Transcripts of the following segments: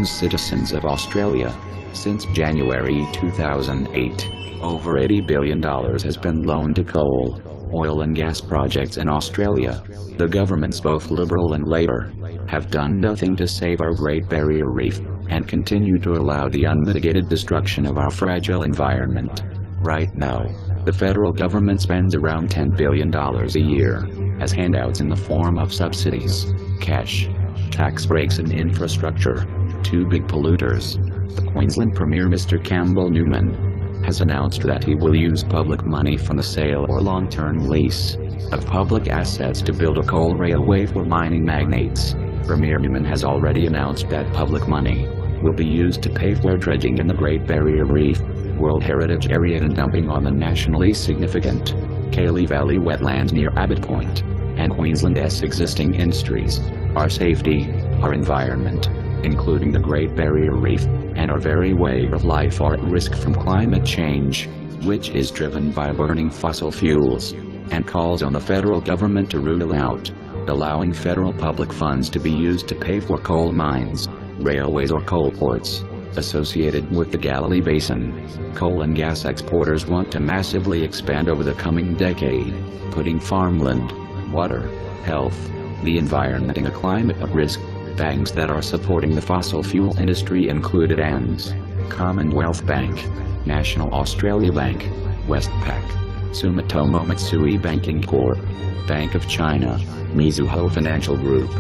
owns citizens of Australia. Since January 2008, over $80 billion has been loaned to coal, oil and gas projects in Australia. The governments, both Liberal and Labor, have done nothing to save our Great Barrier Reef, and continue to allow the unmitigated destruction of our fragile environment. Right now, the federal government spends around $10 billion a year as handouts in the form of subsidies, cash, tax breaks and infrastructure. Two big polluters. The Queensland Premier Mr. Campbell Newman has announced that he will use public money from the sale or long-term lease of public assets to build a coal railway for mining magnates. Premier Newman has already announced that public money will be used to pay for dredging in the Great Barrier Reef, World Heritage Area and dumping on the nationally significant Cayley Valley wetlands near Abbott Point, and Queensland's existing industries, our safety, our environment, including the Great Barrier Reef, and our very way of life are at risk from climate change, which is driven by burning fossil fuels, and calls on the federal government to rule out allowing federal public funds to be used to pay for coal mines, railways or coal ports associated with the Galilee Basin. Coal and gas exporters want to massively expand over the coming decade, putting farmland, water, health, the environment and the climate at risk. Banks that are supporting the fossil fuel industry included ANZ, Commonwealth Bank, National Australia Bank, Westpac, Sumitomo Mitsui Banking Corp, Bank of China, Mizuho Financial Group,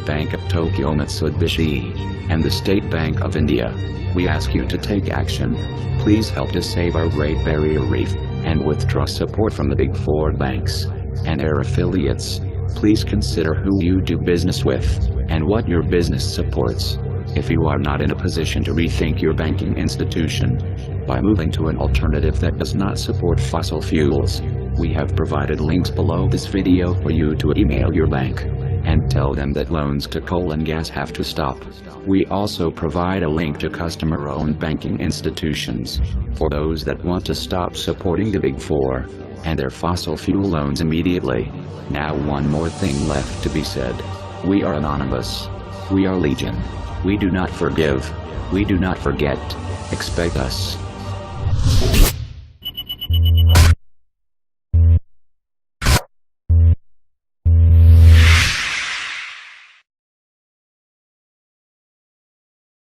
Bank of Tokyo Mitsubishi, and the State Bank of India. We ask you to take action. Please help to save our Great Barrier Reef, and withdraw support from the Big Four banks and their affiliates. Please consider who you do business with, and what your business supports. If you are not in a position to rethink your banking institution by moving to an alternative that does not support fossil fuels, we have provided links below this video for you to email your bank and tell them that loans to coal and gas have to stop. We also provide a link to customer-owned banking institutions for those that want to stop supporting the Big Four and their fossil fuel loans immediately. Now one more thing left to be said. We are anonymous. We are legion. We do not forgive. We do not forget. Expect us.